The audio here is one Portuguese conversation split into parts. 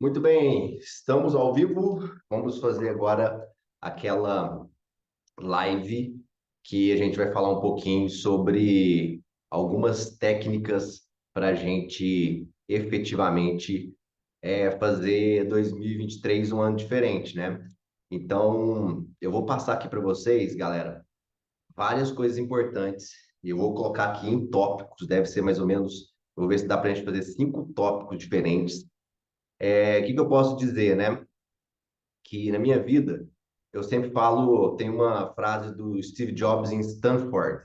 Muito bem, estamos ao vivo. Vamos fazer agora aquela live que a gente vai falar um pouquinho sobre algumas técnicas para a gente efetivamente fazer 2023 um ano diferente, né? Então, eu vou passar aqui para vocês, galera, várias coisas importantes e eu vou colocar aqui em tópicos, deve ser mais ou menos, vou ver se dá para a gente fazer 5 tópicos diferentes. O que que eu posso dizer, né? Que na minha vida, eu sempre falo, tem uma frase do Steve Jobs em Stanford,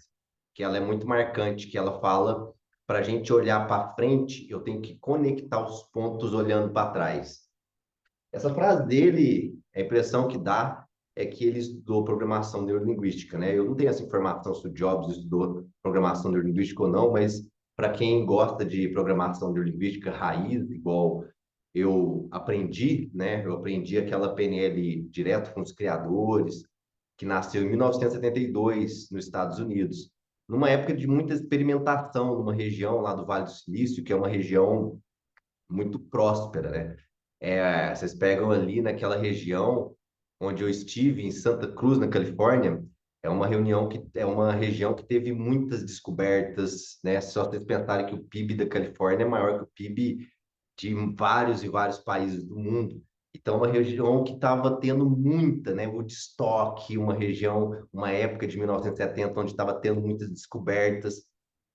que ela é muito marcante, que ela fala, para a gente olhar para frente, eu tenho que conectar os pontos olhando para trás. Essa frase dele, a impressão que dá é que ele estudou programação neurolinguística, né? Eu não tenho essa informação se o Jobs estudou programação neurolinguística ou não, mas para quem gosta de programação neurolinguística raiz, igual eu aprendi, né? Eu aprendi aquela PNL direto com os criadores, que nasceu em 1972 nos Estados Unidos, numa época de muita experimentação numa região lá do Vale do Silício, que é uma região muito próspera, né? Vocês pegam ali naquela região onde eu estive, em Santa Cruz, na Califórnia, é uma região que teve muitas descobertas, né? Só vocês pensarem que o PIB da Califórnia é maior que o PIB de vários e vários países do mundo. Então, uma região que estava tendo muita, né, Woodstock, uma região, uma época de 1970, onde estava tendo muitas descobertas,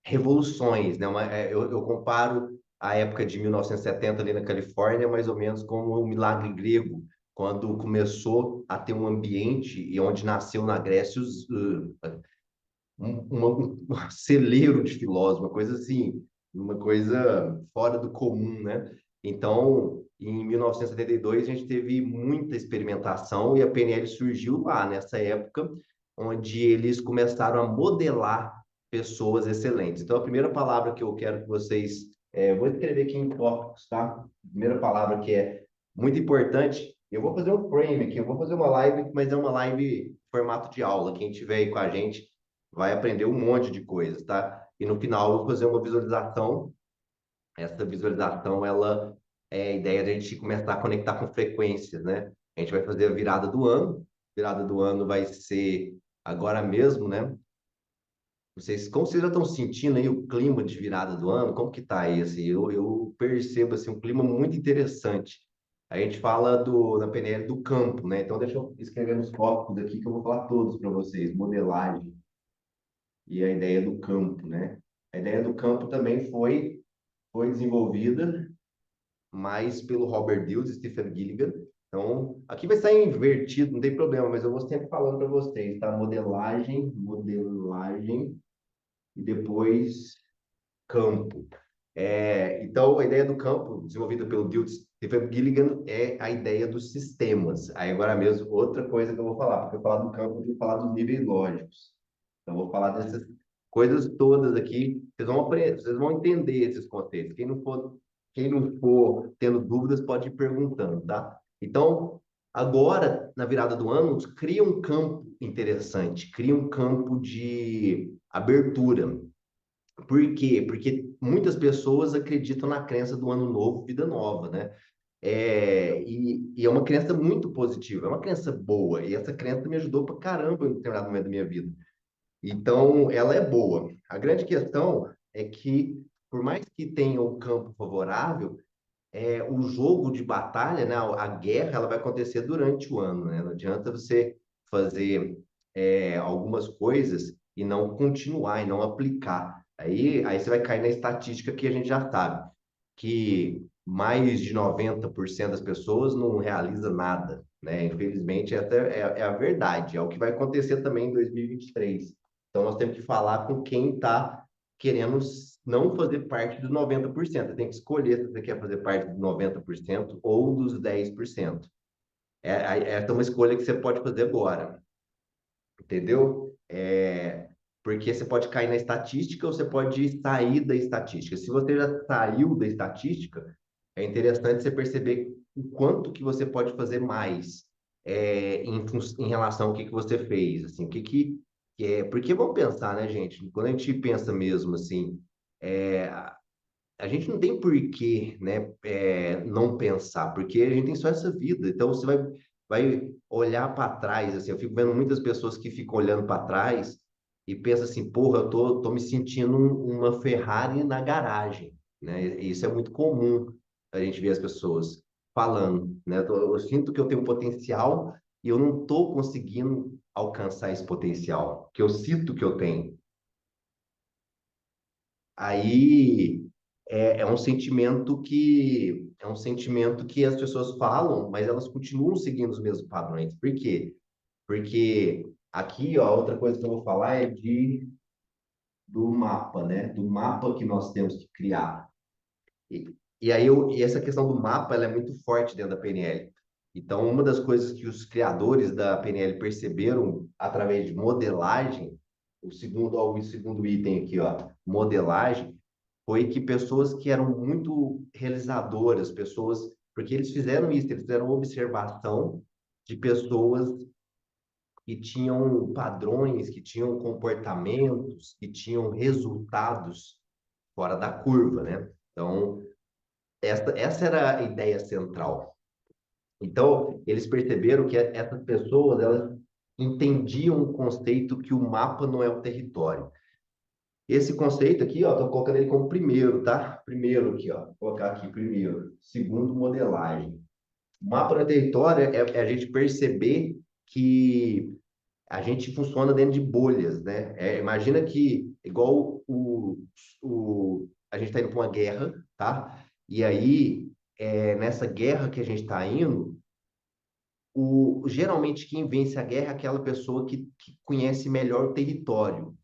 revoluções, né? Eu comparo a época de 1970 ali na Califórnia, mais ou menos como um milagre grego, quando começou a ter um ambiente e onde nasceu na Grécia um celeiro de filósofos, uma coisa assim, uma coisa fora do comum, né? Então, em 1972, a gente teve muita experimentação e a PNL surgiu lá, nessa época, onde eles começaram a modelar pessoas excelentes. Então, a primeira palavra que eu quero que vocês... vou escrever aqui em tópicos, tá? A primeira palavra que é muito importante. Eu vou fazer um frame aqui, eu vou fazer uma live, mas é uma live formato de aula. Quem estiver aí com a gente vai aprender um monte de coisas, tá? E no final eu vou fazer uma visualização. Essa visualização, ela é a ideia de a gente começar a conectar com frequências, né? A gente vai fazer a virada do ano. A virada do ano vai ser agora mesmo, né? Vocês, como vocês já estão sentindo aí o clima de virada do ano? Como que tá aí, assim? Eu percebo, assim, um clima muito interessante. A gente fala na PNL do campo, né? Então, deixa eu escrever nos tópicos aqui que eu vou falar todos para vocês. Modelagem e a ideia do campo, né? A ideia do campo também foi desenvolvida mais pelo Robert Dills e Stephen Gilligan. Então, aqui vai sair invertido, não tem problema, mas eu vou sempre falando para vocês, tá? Modelagem e depois campo. Então, a ideia do campo, desenvolvida pelo Dills e Stephen Gilligan, é a ideia dos sistemas. Aí, agora mesmo, outra coisa que eu vou falar, porque eu falar do campo, eu vou falar dos níveis lógicos. Então, eu vou falar dessas coisas todas aqui. Vocês vão aprender, vocês vão entender esses conceitos. Quem não for tendo dúvidas, pode ir perguntando, tá? Então, agora, na virada do ano, cria um campo interessante, cria um campo de abertura. Por quê? Porque muitas pessoas acreditam na crença do ano novo, vida nova, né? E é uma crença muito positiva, é uma crença boa, e essa crença me ajudou pra caramba em determinado momento da minha vida. Então, ela é boa. A grande questão é que, por mais que tenha um campo favorável, o jogo de batalha, né, a guerra, ela vai acontecer durante o ano, né? Não adianta você fazer algumas coisas e não continuar, e não aplicar. Aí você vai cair na estatística que a gente já sabe, que mais de 90% das pessoas não realiza nada, né? Infelizmente, essa é a verdade, é o que vai acontecer também em 2023. Então, nós temos que falar com quem está querendo não fazer parte dos 90%. Você tem que escolher se você quer fazer parte dos 90% ou dos 10%. Essa é uma escolha que você pode fazer agora, entendeu? Porque você pode cair na estatística ou você pode sair da estatística. Se você já saiu da estatística, é interessante você perceber o quanto que você pode fazer mais em relação ao que você fez, assim, porque vamos pensar, né, gente? Quando a gente pensa mesmo assim, é, a gente não tem por que, né, não pensar, porque a gente tem só essa vida. Então, você vai olhar para trás, assim, eu fico vendo muitas pessoas que ficam olhando para trás e pensam assim, porra, eu tô me sentindo uma Ferrari na garagem, né? E isso é muito comum a gente ver as pessoas falando, né? Eu sinto que eu tenho um potencial e eu não estou conseguindo alcançar esse potencial, que eu sinto que eu tenho. Aí é um sentimento que as pessoas falam, mas elas continuam seguindo os mesmos padrões. Por quê? Porque aqui, ó, outra coisa que eu vou falar é do mapa, né? Do mapa que nós temos que criar. E, e essa questão do mapa, ela é muito forte dentro da PNL. Então, uma das coisas que os criadores da PNL perceberam através de modelagem, o segundo item aqui, ó, modelagem, foi que pessoas que eram muito realizadoras, pessoas, porque eles fizeram isso, eles fizeram observação de pessoas que tinham padrões, que tinham comportamentos, que tinham resultados fora da curva, né? Então, essa era a ideia central. Então, eles perceberam que essas pessoas, elas entendiam o conceito que o mapa não é o território. Esse conceito aqui, ó, tô colocando ele como primeiro, tá? Primeiro aqui, ó. Vou colocar aqui primeiro. Segundo, modelagem. O mapa do território é a gente perceber que a gente funciona dentro de bolhas, né? Imagina que, igual a gente está indo para uma guerra, tá? E aí, nessa guerra que a gente está indo, geralmente quem vence a guerra é aquela pessoa que conhece melhor o território,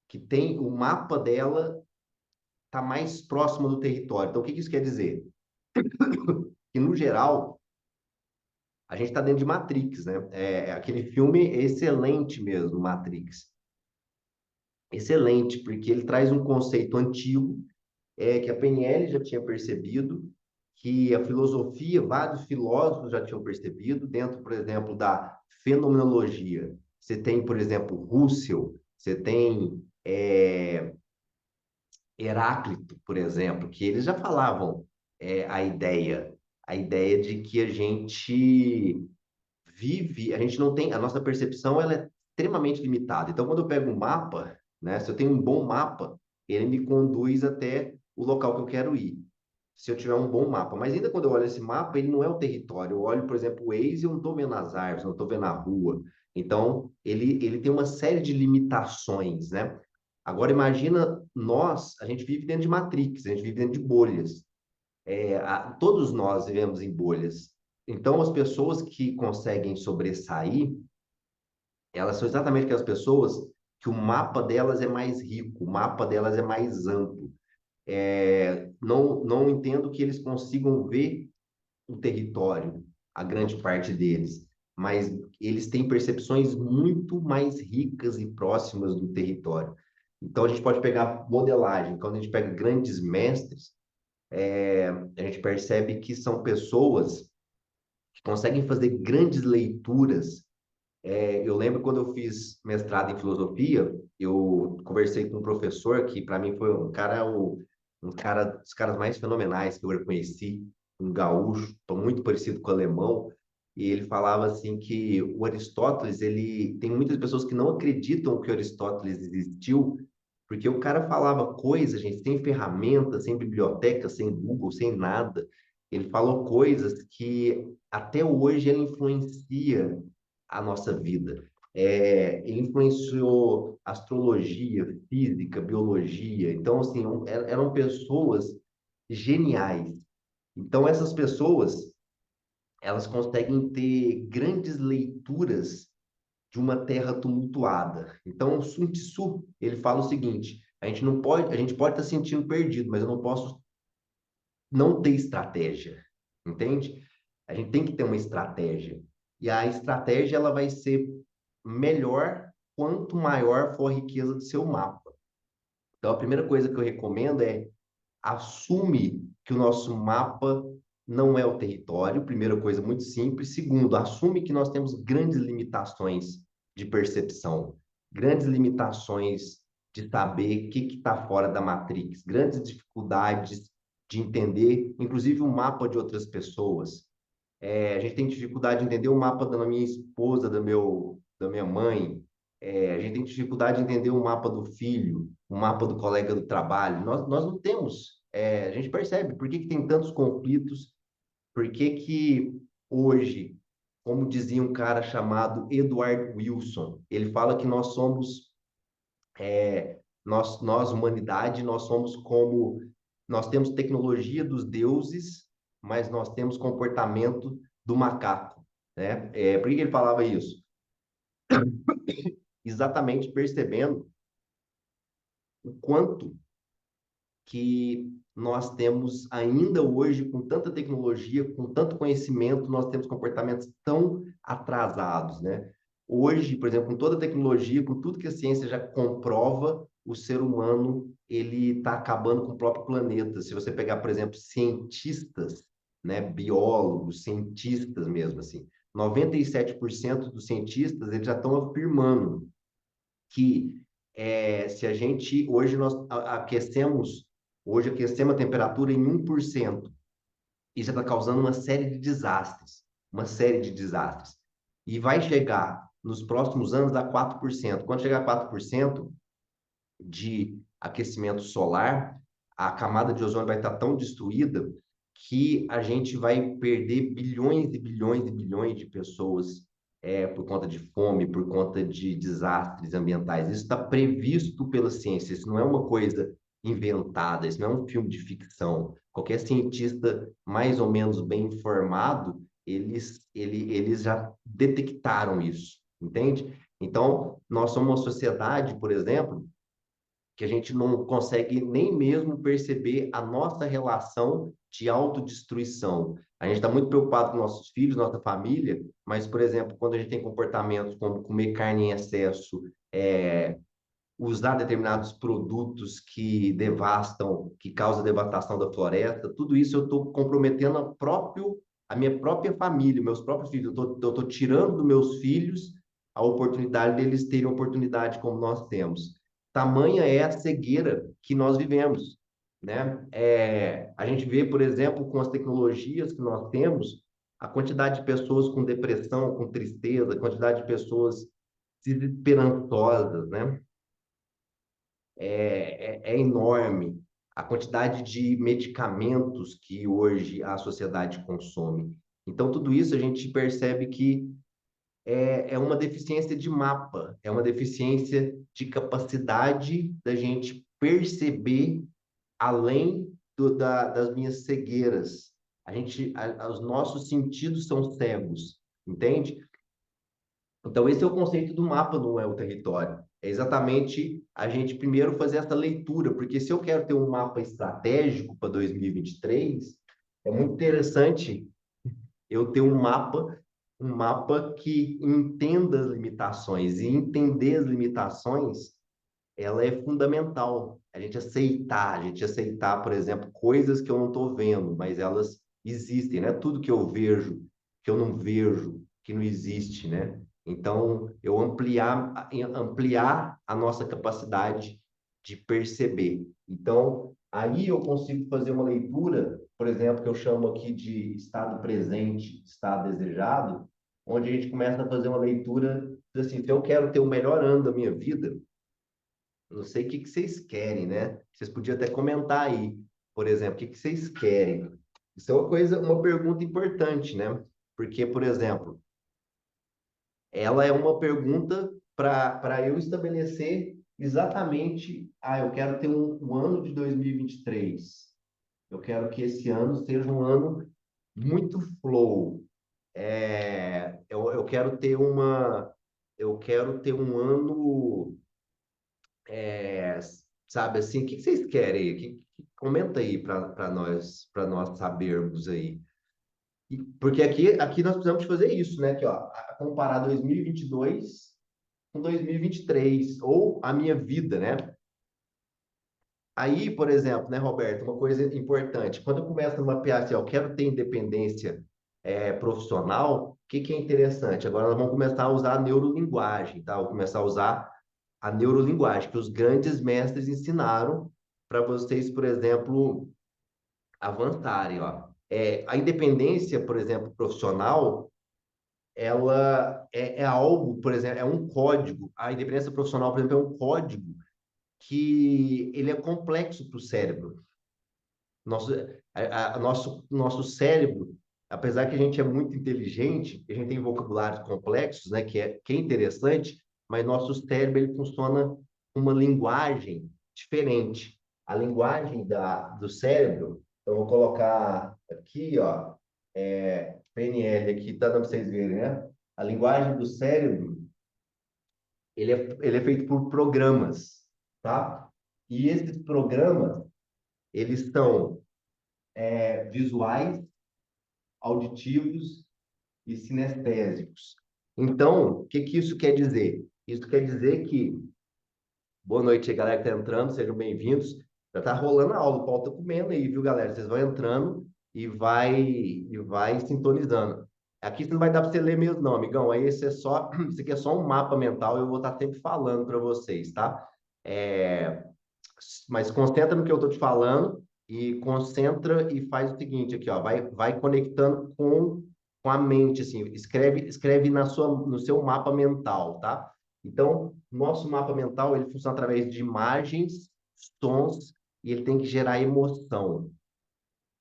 que tem o mapa dela está mais próximo do território. Então, o que que isso quer dizer? Que, no geral, a gente está dentro de Matrix, né? Aquele filme excelente mesmo, Matrix. Excelente, porque ele traz um conceito antigo, que a PNL já tinha percebido, que a filosofia, vários filósofos já tinham percebido, dentro, por exemplo, da fenomenologia. Você tem, por exemplo, Russell, você tem Heráclito, por exemplo, que eles já falavam a ideia de que a gente vive, a gente não tem, a nossa percepção ela é extremamente limitada. Então, quando eu pego um mapa, né, se eu tenho um bom mapa, ele me conduz até o local que eu quero ir. Se eu tiver um bom mapa. Mas ainda quando eu olho esse mapa, ele não é o território. Eu olho, por exemplo, o Waze e eu não estou vendo as árvores, não estou vendo a rua. Então, ele tem uma série de limitações, né? Agora, imagina nós, a gente vive dentro de matrix, a gente vive dentro de bolhas. Todos nós vivemos em bolhas. Então, as pessoas que conseguem sobressair, elas são exatamente aquelas pessoas que o mapa delas é mais rico, o mapa delas é mais amplo. Não entendo que eles consigam ver o território, a grande parte deles, mas eles têm percepções muito mais ricas e próximas do território. Então, a gente pode pegar modelagem, quando a gente pega grandes mestres, a gente percebe que são pessoas que conseguem fazer grandes leituras. Eu lembro quando eu fiz mestrado em filosofia, eu conversei com um professor que para mim foi um cara dos caras mais fenomenais que eu já conheci, um gaúcho, muito parecido com o alemão, e ele falava assim que o Aristóteles, ele tem muitas pessoas que não acreditam que o Aristóteles existiu, porque o cara falava coisas, gente, sem ferramenta, sem biblioteca, sem Google, sem nada. Ele falou coisas que até hoje ele influencia a nossa vida. Ele influenciou astrologia, física, biologia. Então, assim, eram pessoas geniais. Então, essas pessoas, elas conseguem ter grandes leituras de uma terra tumultuada. Então, o Sun Tzu, ele fala o seguinte: a gente pode estar se sentindo perdido, mas eu não posso não ter estratégia, entende? A gente tem que ter uma estratégia. E a estratégia ela vai ser melhor quanto maior for a riqueza do seu mapa. Então, a primeira coisa que eu recomendo é assume que o nosso mapa não é o território, primeira coisa muito simples. Segundo, assume que nós temos grandes limitações de percepção, grandes limitações. de saber o que está fora da Matrix, grandes dificuldades de entender, inclusive o mapa de outras pessoas. A gente tem dificuldade de entender o mapa da minha esposa, da minha mãe. A gente tem dificuldade de entender o mapa do filho, o mapa do colega do trabalho. Nós não temos. A gente percebe por que que tem tantos conflitos, por que que hoje, como dizia um cara chamado Edward Wilson, ele fala que nós somos, nós humanidade, nós somos como, nós temos tecnologia dos deuses, mas nós temos comportamento do macaco, né? Por que que ele falava isso? Exatamente percebendo o quanto que nós temos ainda hoje, com tanta tecnologia, com tanto conhecimento, nós temos comportamentos tão atrasados, né? Hoje, por exemplo, com toda a tecnologia, com tudo que a ciência já comprova, o ser humano ele está acabando com o próprio planeta. Se você pegar, por exemplo, cientistas, né, biólogos, cientistas mesmo assim, 97% dos cientistas eles já estão afirmando que se a gente hoje nós aquecemos a temperatura em 1%, isso está causando uma série de desastres. E vai chegar nos próximos anos a 4%. Quando chegar a 4% de aquecimento solar, a camada de ozônio vai estar tão destruída que a gente vai perder bilhões e bilhões e bilhões de pessoas por conta de fome, por conta de desastres ambientais. Isso está previsto pela ciência, isso não é uma coisa inventada, isso não é um filme de ficção. Qualquer cientista mais ou menos bem informado, eles já detectaram isso, entende? Então, nós somos uma sociedade, por exemplo, que a gente não consegue nem mesmo perceber a nossa relação de autodestruição. A gente está muito preocupado com nossos filhos, nossa família, mas, por exemplo, quando a gente tem comportamentos como comer carne em excesso, usar determinados produtos que devastam, que causam devastação da floresta, tudo isso eu estou comprometendo a minha própria família, meus próprios filhos. Eu estou tirando dos meus filhos a oportunidade deles terem oportunidade como nós temos. Tamanha é a cegueira que nós vivemos, né? A gente vê, por exemplo, com as tecnologias que nós temos, a quantidade de pessoas com depressão, com tristeza, a quantidade de pessoas desesperançosas, né? É enorme a quantidade de medicamentos que hoje a sociedade consome. Então, tudo isso a gente percebe que é uma deficiência de mapa, é uma deficiência de capacidade da gente perceber além das minhas cegueiras. Os nossos sentidos são cegos, entende? Então, esse é o conceito do mapa, não é o território. É exatamente a gente primeiro fazer essa leitura, porque se eu quero ter um mapa estratégico para 2023, é muito interessante eu ter um mapa que entenda as limitações. E entender as limitações, ela é fundamental. A gente aceitar, por exemplo, coisas que eu não estou vendo, mas elas existem, né? Tudo que eu vejo, que eu não vejo, que não existe, né? Então, eu ampliar a nossa capacidade de perceber. Então, aí eu consigo fazer uma leitura, por exemplo, que eu chamo aqui de estado presente, estado desejado, onde a gente começa a fazer uma leitura assim, se eu quero ter o melhor ano da minha vida, não sei o que que vocês querem, né? Vocês podiam até comentar aí, por exemplo, o que que vocês querem? Isso é uma coisa, uma pergunta importante, né? Porque, por exemplo, ela é uma pergunta para eu estabelecer exatamente, eu quero ter um ano de 2023. Eu quero que esse ano seja um ano muito flow. Eu quero ter eu quero ter um ano é, sabe assim, o que que vocês querem? Comenta aí para nós sabermos aí. Porque aqui nós precisamos de fazer isso, né? Aqui, ó, comparar 2022 com 2023, ou a minha vida, né? Aí, por exemplo, né, Roberto, uma coisa importante, quando eu começo a mapear assim, ó, eu quero ter independência profissional, o que que é interessante? Agora nós vamos começar a usar a neurolinguagem, tá? Vou começar a usar a neurolinguagem, que os grandes mestres ensinaram para vocês, por exemplo, avançarem, ó. A independência, por exemplo, profissional, ela é algo, por exemplo, é um código. A independência profissional, por exemplo, é um código que ele é complexo para o cérebro. Nosso, nosso cérebro, apesar que a gente é muito inteligente, a gente tem vocabulários complexos, né, que é interessante, mas nosso cérebro ele funciona com uma linguagem diferente. A linguagem do cérebro, eu vou colocar aqui, ó, PNL aqui, tá dando para vocês verem, né? A linguagem do cérebro, ele é feito por programas, tá? E esses programas, eles são visuais, auditivos e sinestésicos. Então, o que que isso quer dizer? Isso quer dizer que, boa noite, galera que está entrando, sejam bem-vindos. Já está rolando a aula, o Paulo está comendo aí, viu, galera? Vocês vão entrando e vai sintonizando. Aqui não vai dar para você ler mesmo, não, amigão. Aí isso aqui é só um mapa mental, eu vou estar sempre falando para vocês, tá? É, mas concentra no que eu estou te falando e concentra e faz o seguinte aqui, ó, vai conectando com a mente, assim, escreve no seu mapa mental, tá? Então, nosso mapa mental, ele funciona através de imagens, sons, e ele tem que gerar emoção.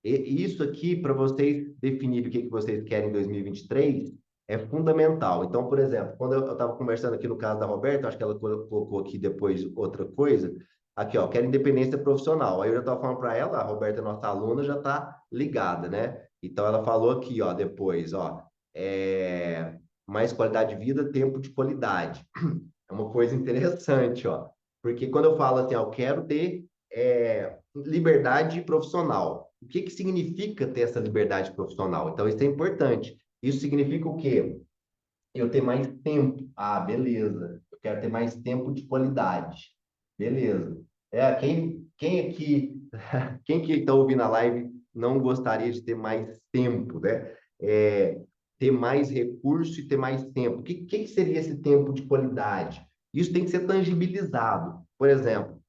E isso aqui, para vocês definirem o que vocês querem em 2023, é fundamental. Então, por exemplo, quando eu estava conversando aqui no caso da Roberta, acho que ela colocou aqui depois outra coisa, aqui, ó, quero independência profissional. Aí eu já estava falando para ela, a Roberta, nossa aluna, já está ligada, né? Então, ela falou aqui, ó, depois, ó, mais qualidade de vida, tempo de qualidade. É uma coisa interessante, ó. Porque quando eu falo assim, ó, eu quero ter liberdade profissional. O que que significa ter essa liberdade profissional? Então, isso é importante. Isso significa o quê? Eu ter mais tempo. Ah, beleza. Eu quero ter mais tempo de qualidade. Beleza. Quem aqui, quem que está ouvindo a live não gostaria de ter mais tempo, né? Ter mais recurso e ter mais tempo. O que seria esse tempo de qualidade? Isso tem que ser tangibilizado. Por exemplo,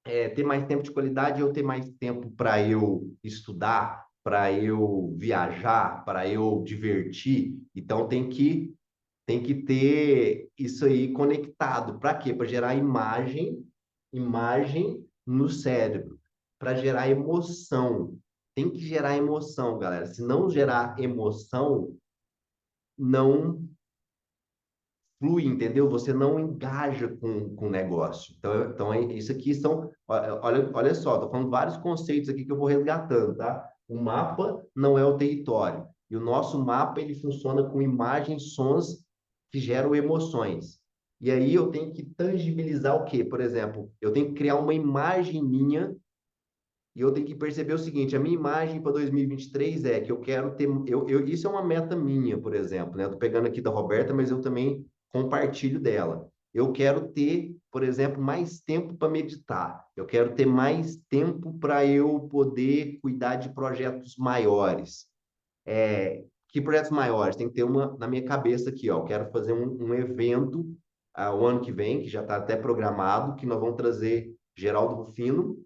ter mais tempo de qualidade, eu ter mais tempo para eu estudar, para eu viajar, para eu divertir. Então tem que ter isso aí conectado. Para quê? Para gerar imagem no cérebro, para gerar emoção. Tem que gerar emoção, galera. Se não gerar emoção, não flui, entendeu? Você não engaja com o negócio. Então isso aqui são, olha só, estou falando vários conceitos aqui que eu vou resgatando, tá? O mapa não é o território. E o nosso mapa, ele funciona com imagens, sons que geram emoções. E aí eu tenho que tangibilizar o quê? Por exemplo, eu tenho que criar uma imagem minha e eu tenho que perceber o seguinte, a minha imagem para 2023 é que eu quero ter, isso é uma meta minha, por exemplo, né? Eu tô pegando aqui da Roberta, mas eu também compartilho dela. Eu quero ter, por exemplo, mais tempo para meditar. Eu quero ter mais tempo para eu poder cuidar de projetos maiores. Que projetos maiores? Tem que ter uma na minha cabeça aqui, ó. Eu quero fazer um evento o ano que vem, que já está até programado, que nós vamos trazer Geraldo Rufino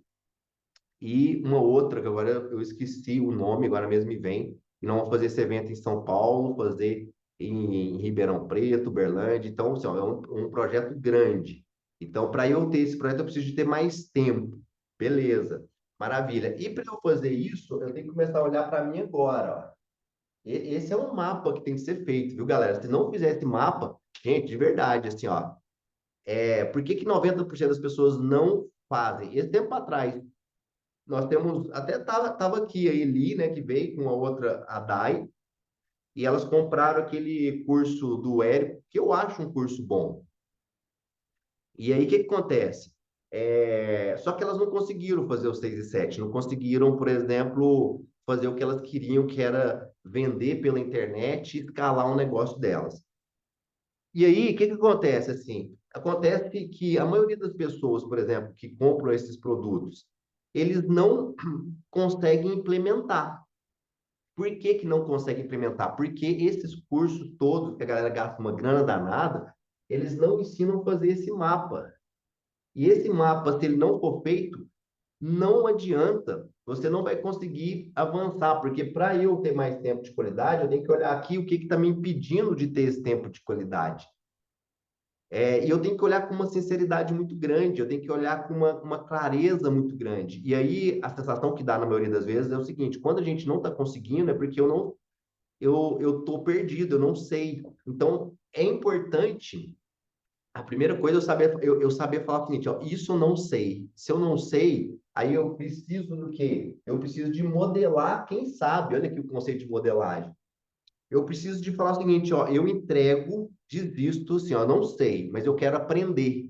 e uma outra, que agora eu esqueci o nome, agora mesmo me vem. E nós vamos fazer esse evento em São Paulo, fazer em Ribeirão Preto, Uberlândia. Então, assim, ó, é um projeto grande. Então, para eu ter esse projeto, eu preciso de ter mais tempo. Beleza, maravilha. E para eu fazer isso, eu tenho que começar a olhar para mim agora, ó. Esse é um mapa que tem que ser feito, viu, galera? Se não fizer esse mapa, gente, de verdade, assim, ó, por que que 90% das pessoas não fazem? Esse tempo atrás, nós temos, até tava aqui a Eli, né, que veio com a outra, a Dai, e elas compraram aquele curso do Érico, que eu acho um curso bom. E aí, o que que acontece? Só que elas não conseguiram fazer os 6 e 7, não conseguiram, por exemplo, fazer o que elas queriam, que era vender pela internet e escalar um negócio delas. E aí, o que que acontece assim? Acontece que a maioria das pessoas, por exemplo, que compram esses produtos, eles não conseguem implementar. Por que que não consegue implementar? Porque esses cursos todos, que a galera gasta uma grana danada, eles não ensinam a fazer esse mapa. E esse mapa, se ele não for feito, não adianta, você não vai conseguir avançar, porque para eu ter mais tempo de qualidade, eu tenho que olhar aqui o que está me impedindo de ter esse tempo de qualidade. E eu tenho que olhar com uma sinceridade muito grande, eu tenho que olhar com uma clareza muito grande. E aí, a sensação que dá na maioria das vezes é o seguinte: quando a gente não está conseguindo, é porque eu estou perdido, eu não sei. Então, é importante. A primeira coisa é eu saber falar o seguinte, ó, isso eu não sei. Se eu não sei, aí eu preciso do quê? Eu preciso de modelar quem sabe. Olha aqui o conceito de modelagem. Eu preciso de falar o seguinte, ó, eu entrego, desisto, assim, ó, não sei, mas eu quero aprender.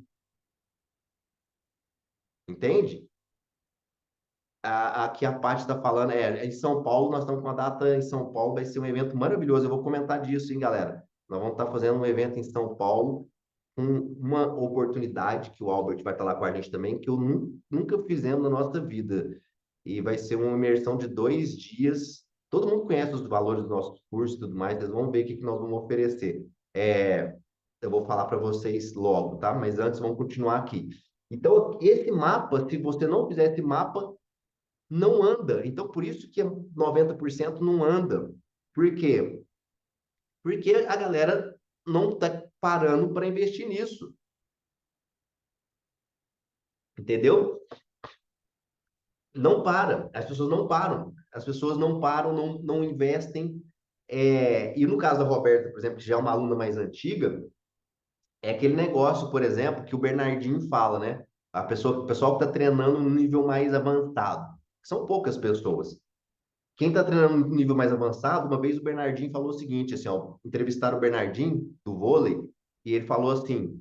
Entende? Aqui a parte está falando, em São Paulo, nós estamos com uma data em São Paulo, vai ser um evento maravilhoso. Eu vou comentar disso, hein, galera? Nós vamos estar fazendo um evento em São Paulo, uma oportunidade que o Albert vai estar lá com a gente também, que eu nunca fizemos na nossa vida. E vai ser uma imersão de 2 dias. Todo mundo conhece os valores dos nossos cursos e tudo mais, vocês vão ver o que nós vamos oferecer. Eu vou falar para vocês logo, tá? Mas antes, vamos continuar aqui. Então, esse mapa, se você não fizer esse mapa, não anda. Então, por isso que 90% não anda. Por quê? Porque a galera não está parando para investir nisso. Entendeu? Não para. As pessoas não param. As pessoas não param, não investem. E no caso da Roberta, por exemplo, que já é uma aluna mais antiga, é aquele negócio, por exemplo, que o Bernardinho fala, né? O pessoal que está treinando no nível mais avançado. São poucas pessoas. Quem está treinando no nível mais avançado, uma vez o Bernardinho falou o seguinte, assim, ó, entrevistaram o Bernardinho do vôlei, e ele falou assim,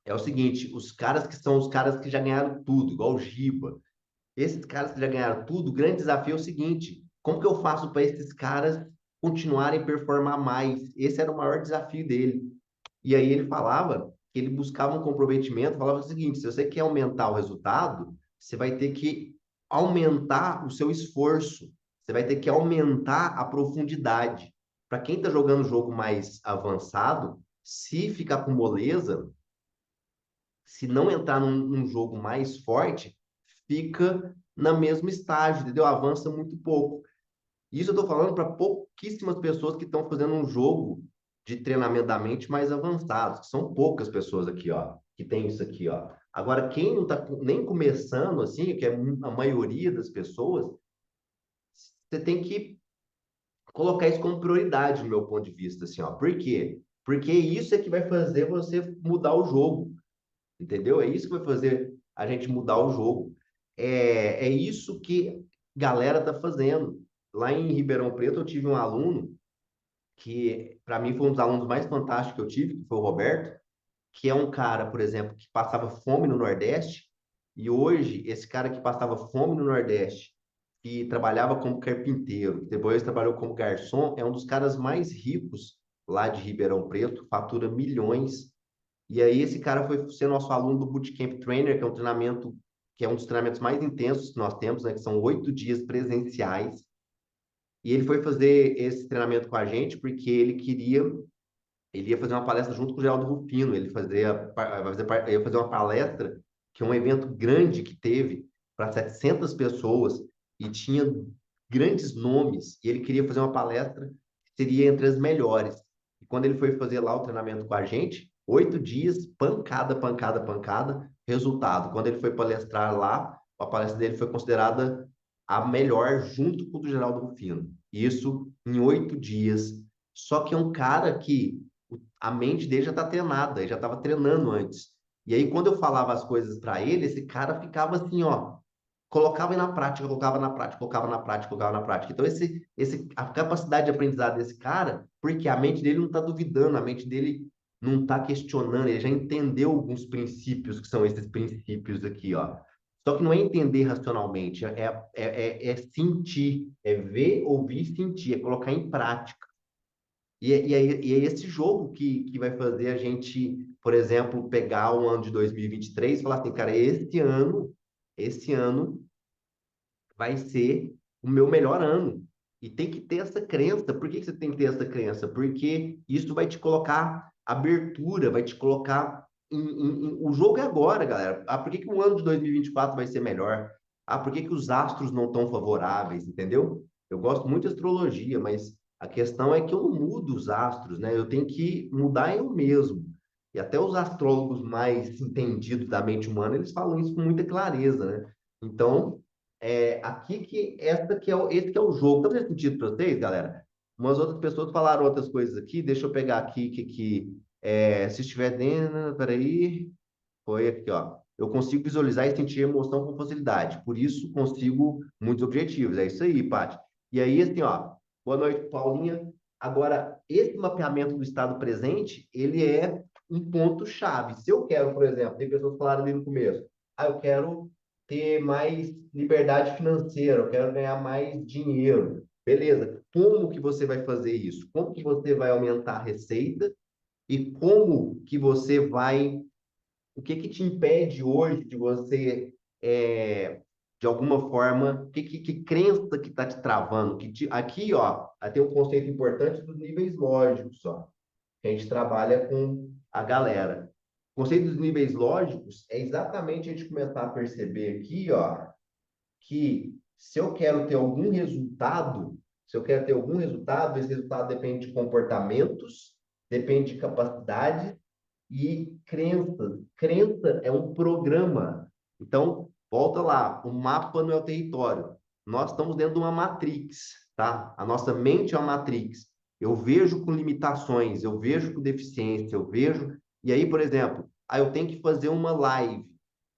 é o seguinte, os caras que são os caras que já ganharam tudo, igual o Giba, esses caras que já ganharam tudo, o grande desafio é o seguinte, como que eu faço para esses caras continuarem a performar mais? Esse era o maior desafio dele. E aí ele falava que ele buscava um comprometimento, falava o seguinte, se você quer aumentar o resultado, você vai ter que aumentar o seu esforço, você vai ter que aumentar a profundidade. Para quem está jogando o jogo mais avançado, se ficar com moleza, se não entrar num jogo mais forte, fica na mesmo estágio, entendeu? Avança muito pouco. Isso eu estou falando para pouquíssimas pessoas que estão fazendo um jogo de treinamento da mente mais avançado. São poucas pessoas aqui, ó, que tem isso aqui, ó. Agora, quem não está nem começando assim, que é a maioria das pessoas, você tem que colocar isso como prioridade, no meu ponto de vista, assim, ó. Por quê? Porque isso é que vai fazer você mudar o jogo, entendeu? É isso que vai fazer a gente mudar o jogo. É isso que galera tá fazendo. Lá em Ribeirão Preto, eu tive um aluno que, para mim, foi um dos alunos mais fantásticos que eu tive, que foi o Roberto, que é um cara, por exemplo, que passava fome no Nordeste, e hoje, esse cara que passava fome no Nordeste, que trabalhava como carpinteiro, que depois trabalhou como garçom, é um dos caras mais ricos lá de Ribeirão Preto, fatura milhões. E aí esse cara foi ser nosso aluno do Bootcamp Trainer, que é um treinamento, que é um dos treinamentos mais intensos que nós temos, né? Que são 8 dias presenciais. E ele foi fazer esse treinamento com a gente porque ele ia fazer uma palestra junto com o Geraldo Rufino. Ia fazer uma palestra que é um evento grande que teve para 700 pessoas e tinha grandes nomes. E ele queria fazer uma palestra que seria entre as melhores. E quando ele foi fazer lá o treinamento com a gente, 8 dias, pancada, pancada, pancada, resultado. Quando ele foi palestrar lá, a palestra dele foi considerada a melhor junto com o do Geraldo Rufino. Isso em 8 dias. Só que é um cara que a mente dele já está treinada, ele já estava treinando antes. E aí, quando eu falava as coisas para ele, esse cara ficava assim, ó, colocava na prática, colocava na prática, colocava na prática, colocava na prática. Então, a capacidade de aprendizado desse cara, porque a mente dele não está duvidando, a mente dele não está questionando, ele já entendeu alguns princípios que são esses princípios aqui, ó. Só que não é entender racionalmente, é sentir, é ver, ouvir e sentir, é colocar em prática. E é esse jogo que vai fazer a gente, por exemplo, pegar o ano de 2023 e falar assim, cara, esse ano vai ser o meu melhor ano. E tem que ter essa crença. Por que que você tem que ter essa crença? Porque isso vai te colocar abertura, vai te colocar o jogo é agora, galera. Ah, por que que o ano de 2024 vai ser melhor? Ah, por que que os astros não estão favoráveis, entendeu? Eu gosto muito de astrologia, mas a questão é que eu não mudo os astros, né? Eu tenho que mudar eu mesmo. E até os astrólogos mais entendidos da mente humana, eles falam isso com muita clareza, né? Então, aqui que esse que é o jogo. Tá fazendo sentido para vocês, galera? Umas outras pessoas falaram outras coisas aqui. Deixa eu pegar aqui se estiver dentro, peraí, foi aqui, ó. Eu consigo visualizar e sentir emoção com facilidade. Por isso consigo muitos objetivos. É isso aí, Paty. E aí, assim, ó. Boa noite, Paulinha. Agora, esse mapeamento do estado presente, ele é um ponto-chave. Se eu quero, por exemplo, tem pessoas que falaram ali no começo, eu quero ter mais liberdade financeira, eu quero ganhar mais dinheiro. Beleza. Como que você vai fazer isso? Como que você vai aumentar a receita e como que você vai, o que que te impede hoje de você, de alguma forma, que crença que está te travando? Aqui, ó, tem um conceito importante dos níveis lógicos, ó, que a gente trabalha com a galera. O conceito dos níveis lógicos é exatamente a gente começar a perceber aqui, ó, que se eu quero ter algum resultado, se eu quero ter algum resultado, esse resultado depende de comportamentos, depende de capacidade e crenças. Crença é um programa. Então, volta lá, o mapa não é o território. Nós estamos dentro de uma matrix, tá? A nossa mente é uma matrix. Eu vejo com limitações, eu vejo com deficiência, eu vejo. E aí, por exemplo, eu tenho que fazer uma live.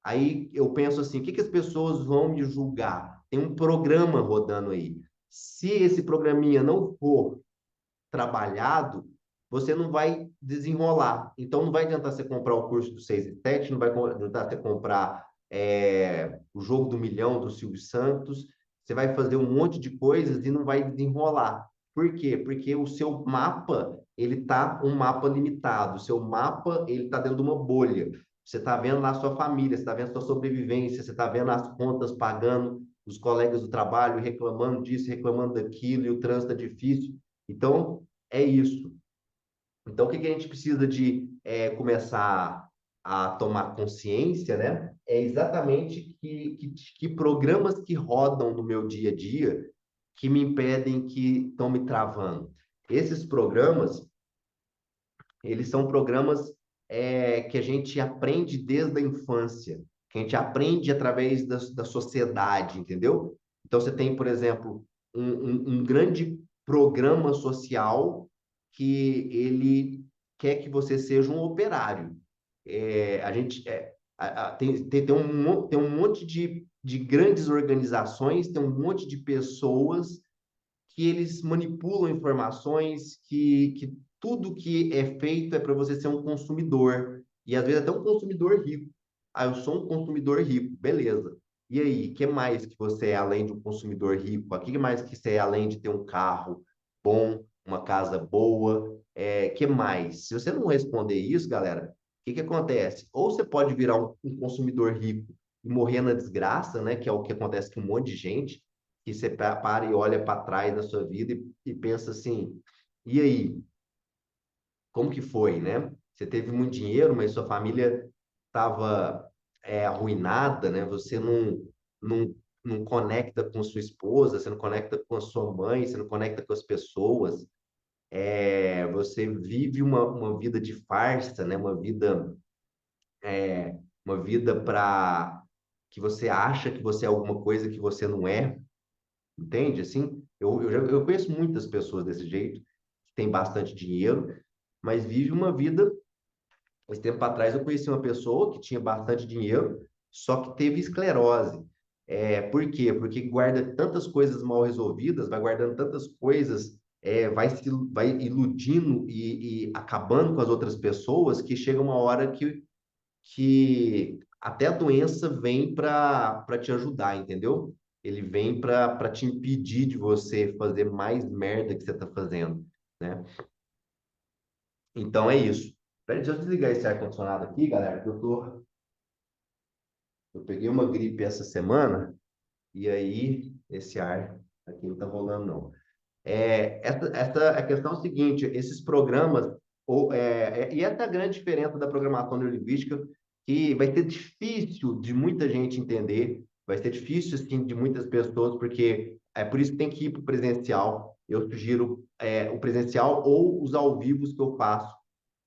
Aí eu penso assim, o que que as pessoas vão me julgar? Tem um programa rodando aí. Se esse programinha não for trabalhado, você não vai desenrolar. Então, não vai adiantar você comprar o curso do 6 e 7, não vai adiantar você comprar o jogo do milhão do Silvio Santos. Você vai fazer um monte de coisas e não vai desenrolar. Por quê? Porque o seu mapa, ele tá um mapa limitado. O seu mapa, ele tá dentro de uma bolha. Você está vendo lá a sua família, você está vendo a sua sobrevivência, você está vendo as contas pagando, os colegas do trabalho reclamando disso, reclamando daquilo, e o trânsito é difícil. Então, é isso. Então, o que que a gente precisa de começar a tomar consciência, né? É exatamente que programas que rodam no meu dia a dia que me impedem, que estão me travando. Esses programas, eles são programas que a gente aprende desde a infância, que a gente aprende através da sociedade, entendeu? Então, você tem, por exemplo, um grande programa social que ele quer que você seja um operário. A gente tem um monte de grandes organizações, tem um monte de pessoas que eles manipulam informações, que tudo que é feito é para você ser um consumidor. E às vezes até um consumidor rico. Eu sou um consumidor rico, beleza. E aí, o que mais que você é além de um consumidor rico? O que mais que você é além de ter um carro bom, uma casa boa? Que mais? Se você não responder isso, galera, o que que acontece? Ou você pode virar um consumidor rico e morrer na desgraça, né? Que é o que acontece com um monte de gente, que você para e olha para trás da sua vida e pensa assim, e aí, como que foi, né? Você teve muito dinheiro, mas sua família estava arruinada, né? Você não conecta com sua esposa, você não conecta com a sua mãe, você não conecta com as pessoas. Você vive uma vida de farsa, né? Uma vida para que você acha que você é alguma coisa que você não é. Entende? Assim, eu conheço muitas pessoas desse jeito, que têm bastante dinheiro, mas vive uma vida. Esse tempo atrás eu conheci uma pessoa que tinha bastante dinheiro, só que teve esclerose. Por quê? Porque guarda tantas coisas mal resolvidas, vai guardando tantas coisas, vai iludindo e acabando com as outras pessoas, que chega uma hora que até a doença vem para te ajudar, entendeu? Ele vem para te impedir de você fazer mais merda que você está fazendo, né? Então é isso. Peraí, deixa eu desligar esse ar-condicionado aqui, galera, que eu peguei uma gripe essa semana e aí esse ar aqui não tá rolando, não. A questão é o seguinte, esses programas E essa é a grande diferença da programação neurolinguística, que vai ser difícil de muita gente entender, vai ser difícil, assim, de muitas pessoas, porque é por isso que tem que ir para o presencial. Eu sugiro o presencial ou os ao vivos que eu faço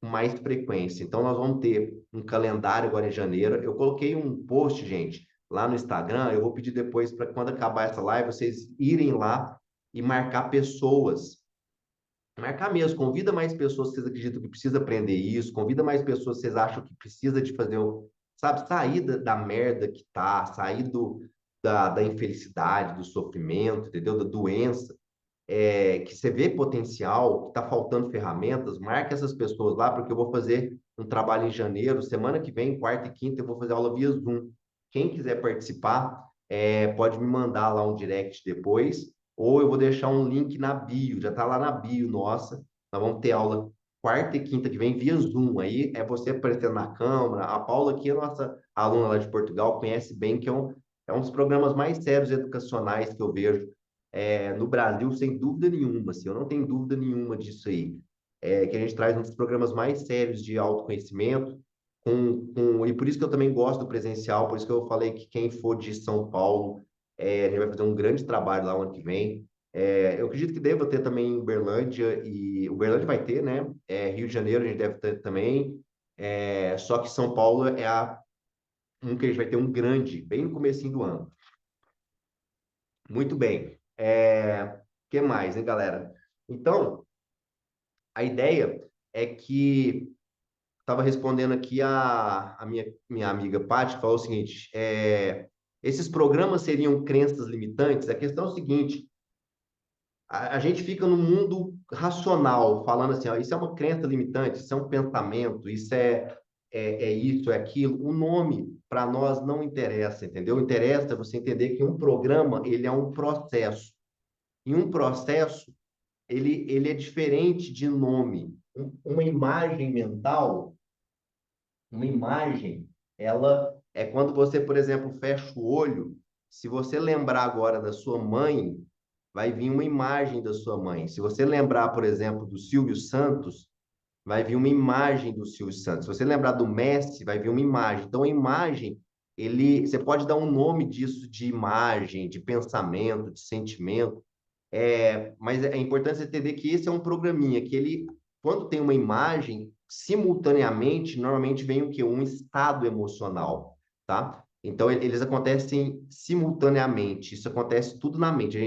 com mais frequência. Então, nós vamos ter um calendário agora em janeiro. Eu coloquei um post, gente, lá no Instagram. Eu vou pedir depois para quando acabar essa live, vocês irem lá e marcar pessoas. Marcar mesmo, convida mais pessoas que vocês acreditam que precisa aprender isso, convida mais pessoas que vocês acham que precisa de fazer, sabe, sair da merda que tá, sair da infelicidade, do sofrimento, entendeu? Da doença, que você vê potencial, que está faltando ferramentas, marque essas pessoas lá, porque eu vou fazer um trabalho em janeiro, semana que vem, quarta e quinta, eu vou fazer aula via Zoom. Quem quiser participar, pode me mandar lá um direct depois, ou eu vou deixar um link na bio, já está lá na bio nossa. Nós vamos ter aula quarta e quinta que vem via Zoom. Aí é você aparecendo na câmera. A Paula aqui, a nossa aluna lá de Portugal, conhece bem que é um dos programas mais sérios educacionais que eu vejo no Brasil, sem dúvida nenhuma, assim, eu não tenho dúvida nenhuma disso aí. Que a gente traz um dos programas mais sérios de autoconhecimento, e por isso que eu também gosto do presencial, por isso que eu falei que quem for de São Paulo, a gente vai fazer um grande trabalho lá o ano que vem. Eu acredito que deva ter também em Uberlândia, e Uberlândia vai ter, né? Rio de Janeiro a gente deve ter também, só que São Paulo um que a gente vai ter um grande, bem no comecinho do ano. Muito bem. Que mais, hein, galera? Então, a ideia é que estava respondendo aqui a minha amiga Paty, que falou o seguinte: esses programas seriam crenças limitantes? A questão é o seguinte: a gente fica no mundo racional, falando assim, ó, isso é uma crença limitante, isso é um pensamento, isso é isso, é aquilo. O nome, para nós, não interessa, entendeu? Interessa você entender que um programa, ele é um processo. E um processo, ele é diferente de nome. Uma imagem mental, uma imagem, ela é quando você, por exemplo, fecha o olho, se você lembrar agora da sua mãe, vai vir uma imagem da sua mãe. Se você lembrar, por exemplo, do Silvio Santos, vai vir uma imagem do Silvio Santos. Se você lembrar do Messi, vai vir uma imagem. Então, a imagem, você pode dar um nome disso de imagem, de pensamento, de sentimento, mas é importante você entender que esse é um programinha, que ele, quando tem uma imagem, simultaneamente, normalmente vem o quê? Um estado emocional, tá? Então, eles acontecem simultaneamente, isso acontece tudo na mente.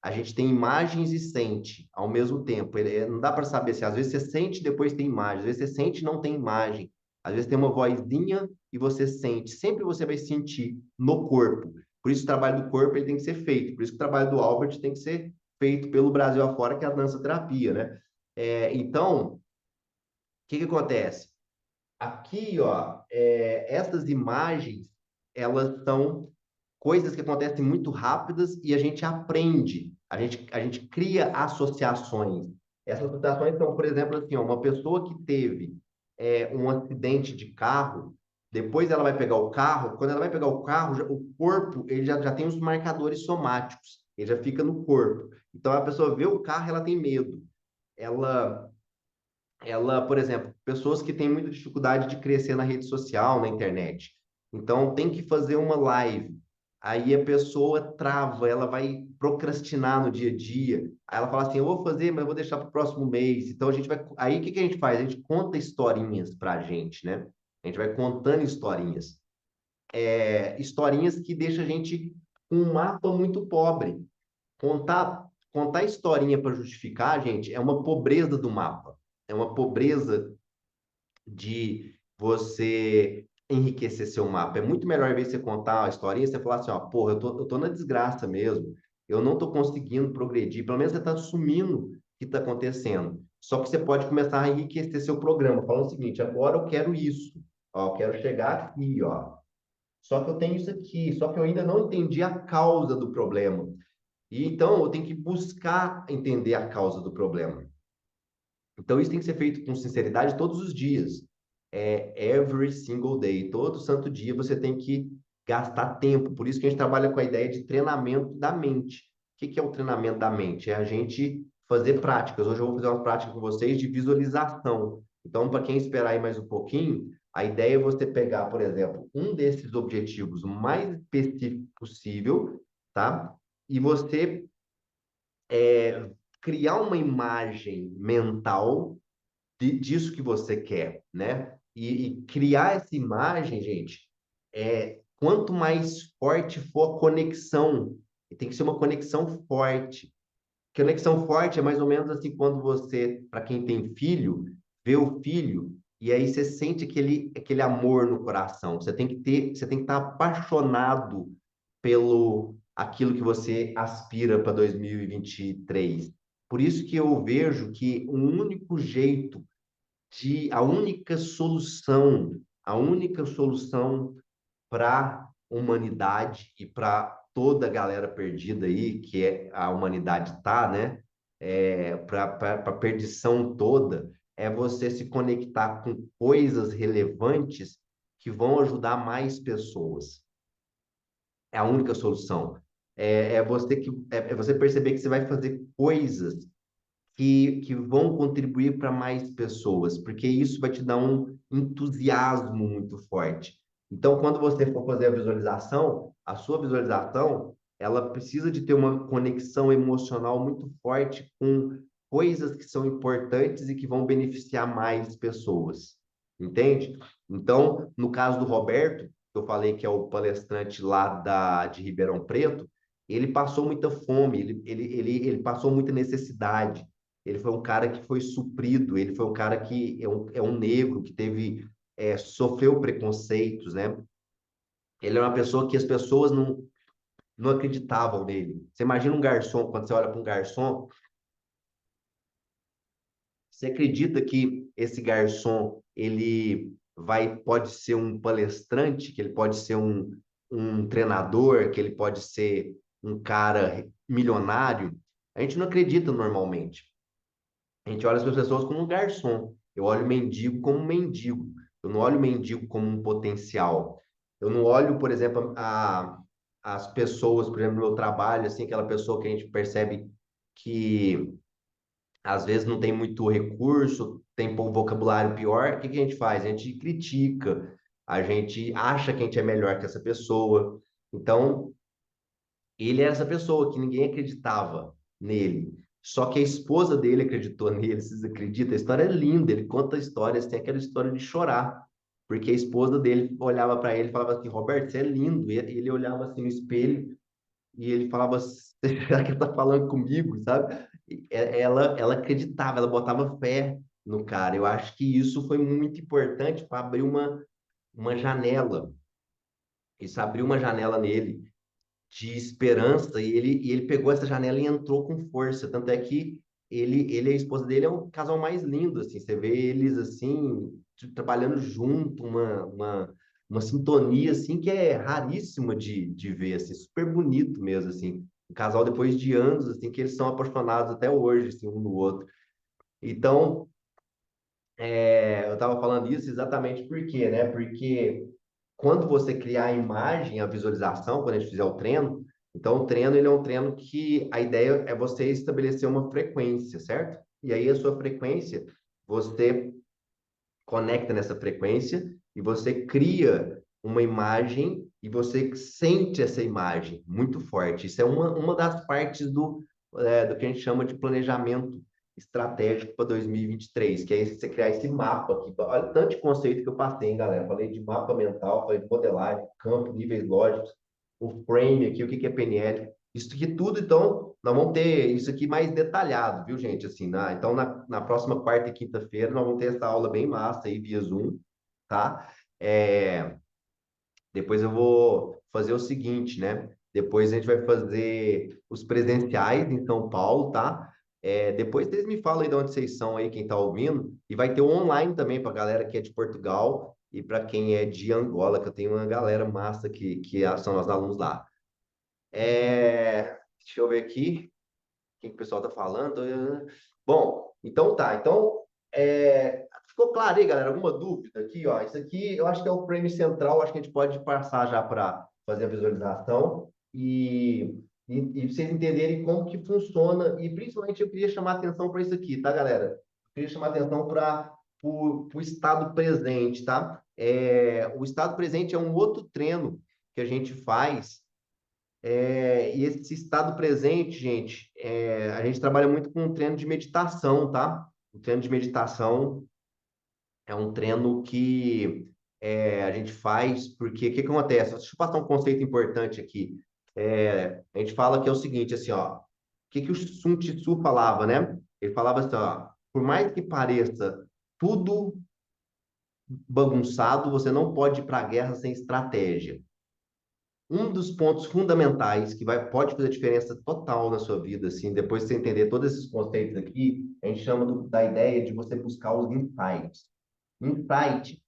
A gente tem imagens e sente ao mesmo tempo. Não dá para saber se às vezes você sente, depois tem imagem, às vezes você sente e não tem imagem, às vezes tem uma vozinha e você sente. Sempre você vai sentir no corpo. Por isso, o trabalho do corpo ele tem que ser feito. Por isso, que o trabalho do Albert tem que ser feito pelo Brasil afora, que é a dança-terapia, né? Então, o que acontece? Aqui, ó, essas imagens, elas são coisas que acontecem muito rápidas e a gente aprende, a gente cria associações. Essas associações são, por exemplo, assim, ó, uma pessoa que teve um acidente de carro, depois ela vai pegar o carro, quando ela vai pegar o carro, o corpo ele já tem os marcadores somáticos, ele já fica no corpo. Então a pessoa vê o carro, ela tem medo. Ela por exemplo, pessoas que têm muita dificuldade de crescer na rede social, na internet. Então, tem que fazer uma live. Aí a pessoa trava, ela vai procrastinar no dia a dia. Aí ela fala assim: eu vou fazer, mas eu vou deixar para o próximo mês. Então, a gente vai. Aí, o que que a gente faz? A gente conta historinhas para a gente, né? A gente vai contando historinhas. Historinhas que deixam a gente com um mapa muito pobre. Contar historinha para justificar, gente, é uma pobreza do mapa. É uma pobreza de você enriquecer seu mapa. É muito melhor, em vez de você contar a historinha, você falar assim, ó, porra, eu tô na desgraça mesmo. Eu não tô conseguindo progredir. Pelo menos você tá assumindo o que está acontecendo. Só que você pode começar a enriquecer seu programa, falando o seguinte, agora eu quero isso. Ó, eu quero chegar aqui, ó. Só que eu tenho isso aqui, só que eu ainda não entendi a causa do problema. E então eu tenho que buscar entender a causa do problema. Então isso tem que ser feito com sinceridade todos os dias. Every single day. Todo santo dia você tem que gastar tempo. Por isso que a gente trabalha com a ideia de treinamento da mente. O que que é o treinamento da mente? É a gente fazer práticas. Hoje eu vou fazer uma prática com vocês de visualização. Então, para quem esperar aí mais um pouquinho, a ideia é você pegar, por exemplo, um desses objetivos o mais específico possível, tá? E você criar uma imagem mental disso que você quer, né? E criar essa imagem, gente, quanto mais forte for a conexão, e tem que ser uma conexão forte. Conexão forte é mais ou menos assim quando você, para quem tem filho, vê o filho e aí você sente aquele amor no coração. Você tem que estar apaixonado pelo aquilo que você aspira para 2023. Por isso que eu vejo que o único jeito a única solução para a humanidade e para toda a galera perdida aí, que a humanidade tá, né? Para a perdição toda, é você se conectar com coisas relevantes que vão ajudar mais pessoas. É a única solução. É você perceber que você vai fazer coisas que vão contribuir para mais pessoas, porque isso vai te dar um entusiasmo muito forte. Então, quando você for fazer a sua visualização, ela precisa de ter uma conexão emocional muito forte com coisas que são importantes e que vão beneficiar mais pessoas. Entende? Então, no caso do Roberto, que eu falei que é o palestrante lá de Ribeirão Preto, ele passou muita fome, ele passou muita necessidade. Ele foi um cara que foi suprido, ele foi um cara que é um negro que sofreu preconceitos, né? Ele é uma pessoa que as pessoas não acreditavam nele. Você imagina um garçom, quando você olha para um garçom, você acredita que esse garçom, pode ser um palestrante, que ele pode ser um treinador, que ele pode ser um cara milionário? A gente não acredita normalmente. A gente olha as pessoas como um garçom. Eu olho o mendigo como um mendigo. Eu não olho o mendigo como um potencial. Eu não olho, por exemplo, as pessoas, por exemplo, no meu trabalho, assim, aquela pessoa que a gente percebe que às vezes não tem muito recurso, tem pouco vocabulário pior. O que que a gente faz? A gente critica, a gente acha que a gente é melhor que essa pessoa. Então, ele era essa pessoa que ninguém acreditava nele. Só que a esposa dele acreditou nele, vocês acreditam? A história é linda, ele conta histórias, tem aquela história de chorar, porque a esposa dele olhava para ele e falava assim: Roberto, você é lindo. E ele olhava assim no espelho e ele falava: será que ele está falando comigo, sabe? Ela acreditava, ela botava fé no cara. Eu acho que isso foi muito importante para abrir uma janela. Isso abriu uma janela nele de esperança e ele pegou essa janela e entrou com força. Tanto é que ele e a esposa dele é o casal mais lindo, assim. Você vê eles, assim, trabalhando junto, uma sintonia, assim, que é raríssima de ver, assim, super bonito mesmo, assim. Um casal depois de anos, assim, que eles são apaixonados até hoje, assim, um no outro. Então, eu estava falando isso exatamente por quê, né? Porque quando você criar a imagem, a visualização, quando a gente fizer o treino, então o treino ele é um treino que a ideia é você estabelecer uma frequência, certo? E aí a sua frequência, você conecta nessa frequência e você cria uma imagem e você sente essa imagem muito forte. Isso é uma das partes do que a gente chama de planejamento estratégico para 2023, que é você criar esse mapa aqui. Olha tanto de conceito que eu passei, hein, galera. Falei de mapa mental, falei de modelagem, campo, níveis lógicos, o frame aqui, o que é PNL. Isso aqui tudo, então, nós vamos ter isso aqui mais detalhado, viu, gente? Assim, então, na próxima quarta e quinta-feira, nós vamos ter essa aula bem massa aí, via Zoom, tá? É, depois eu vou fazer o seguinte, né? Depois a gente vai fazer os presenciais em São Paulo, tá? Depois vocês me falam aí de onde vocês são aí, quem tá ouvindo. E vai ter o online também para galera que é de Portugal e para quem é de Angola, que eu tenho uma galera massa que são os alunos lá. Deixa eu ver aqui o que o pessoal tá falando. Bom, então tá. Então, ficou claro aí, galera? Alguma dúvida aqui, ó? Isso aqui eu acho que é o frame central, acho que a gente pode passar já para fazer a visualização. e vocês entenderem como que funciona, e principalmente eu queria chamar atenção para isso aqui, tá, galera? Eu queria chamar atenção para o estado presente, tá? O estado presente é um outro treino que a gente faz, e esse estado presente, gente, a gente trabalha muito com um treino de meditação, tá? O treino de meditação é um treino que a gente faz, porque o que acontece? Deixa eu passar um conceito importante aqui. A gente fala que é o seguinte, assim, ó, o que o Sun Tzu falava, né? Ele falava assim, ó, por mais que pareça tudo bagunçado, você não pode ir para a guerra sem estratégia. Um dos pontos fundamentais que pode fazer diferença total na sua vida, assim, depois de você entender todos esses conceitos aqui, a gente chama da ideia de você buscar os insights. Insight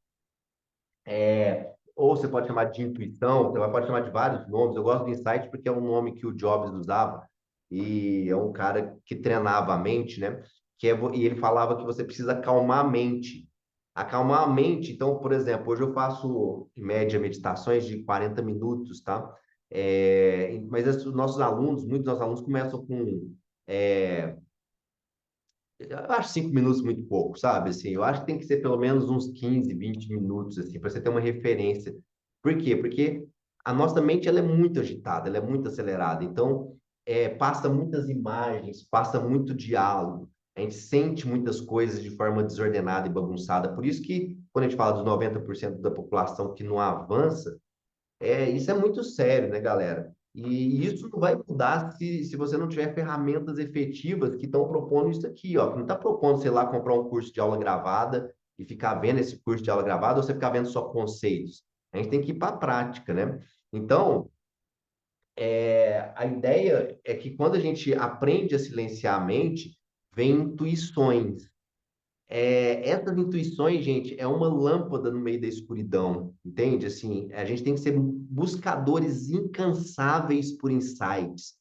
ou você pode chamar de intuição, você pode chamar de vários nomes. Eu gosto do insight porque é um nome que o Jobs usava e é um cara que treinava a mente, né? E ele falava que você precisa acalmar a mente. Acalmar a mente, então, por exemplo, hoje eu faço, em média, meditações de 40 minutos, tá? Mas os nossos alunos, muitos dos nossos alunos começam com é, eu acho 5 minutos muito pouco, sabe? Assim, eu acho que tem que ser pelo menos uns 15, 20 minutos, assim, para você ter uma referência. Por quê? Porque a nossa mente, ela é muito agitada, ela é muito acelerada. Então, passa muitas imagens, passa muito diálogo. A gente sente muitas coisas de forma desordenada e bagunçada. Por isso que, quando a gente fala dos 90% da população que não avança, isso é muito sério, né, galera? E isso não vai mudar se você não tiver ferramentas efetivas que estão propondo isso aqui, ó. Que não está propondo, sei lá, comprar um curso de aula gravada e ficar vendo esse curso de aula gravada ou você ficar vendo só conceitos. A gente tem que ir para a prática, né? Então, a ideia é que quando a gente aprende a silenciar a mente, vem intuições. Essas intuições, gente, é uma lâmpada no meio da escuridão, entende? Assim, a gente tem que ser buscadores incansáveis por insights.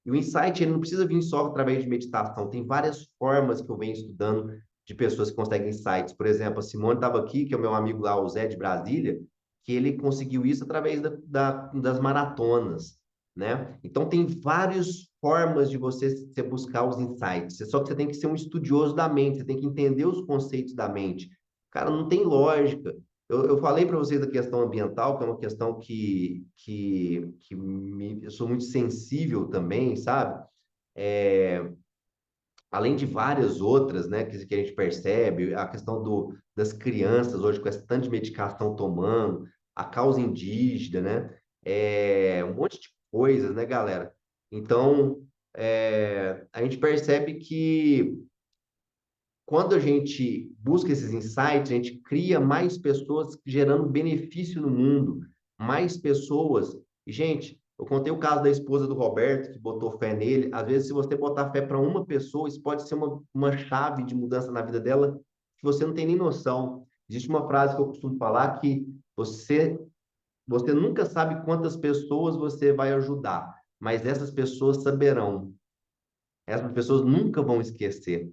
E o insight, ele não precisa vir só através de meditação. Tem várias formas que eu venho estudando de pessoas que conseguem insights. Por exemplo, a Simone estava aqui, que é o meu amigo lá, o Zé de Brasília, que ele conseguiu isso através das maratonas, né? Então, tem várias formas de você buscar os insights. Só que você tem que ser um estudioso da mente, você tem que entender os conceitos da mente. Cara, não tem lógica. Eu falei para vocês da questão ambiental, que é uma questão eu sou muito sensível também, sabe? É, além de várias outras, né, que a gente percebe, a questão das crianças hoje com essa tanta de medicação tomando, a causa indígena, né, um monte de coisas, né, galera? Então, a gente percebe que quando a gente busca esses insights, a gente cria mais pessoas gerando benefício no mundo, mais pessoas. E, gente, eu contei o caso da esposa do Roberto, que botou fé nele. Às vezes, se você botar fé para uma pessoa, isso pode ser uma chave de mudança na vida dela que você não tem nem noção. Existe uma frase que eu costumo falar que você nunca sabe quantas pessoas você vai ajudar, mas essas pessoas saberão. Essas pessoas nunca vão esquecer.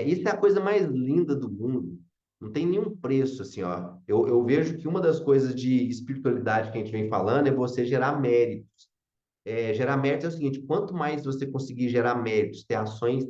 Isso é a coisa mais linda do mundo. Não tem nenhum preço, assim, ó. Eu vejo que uma das coisas de espiritualidade que a gente vem falando é você gerar méritos. Gerar méritos é o seguinte: quanto mais você conseguir gerar méritos, ter ações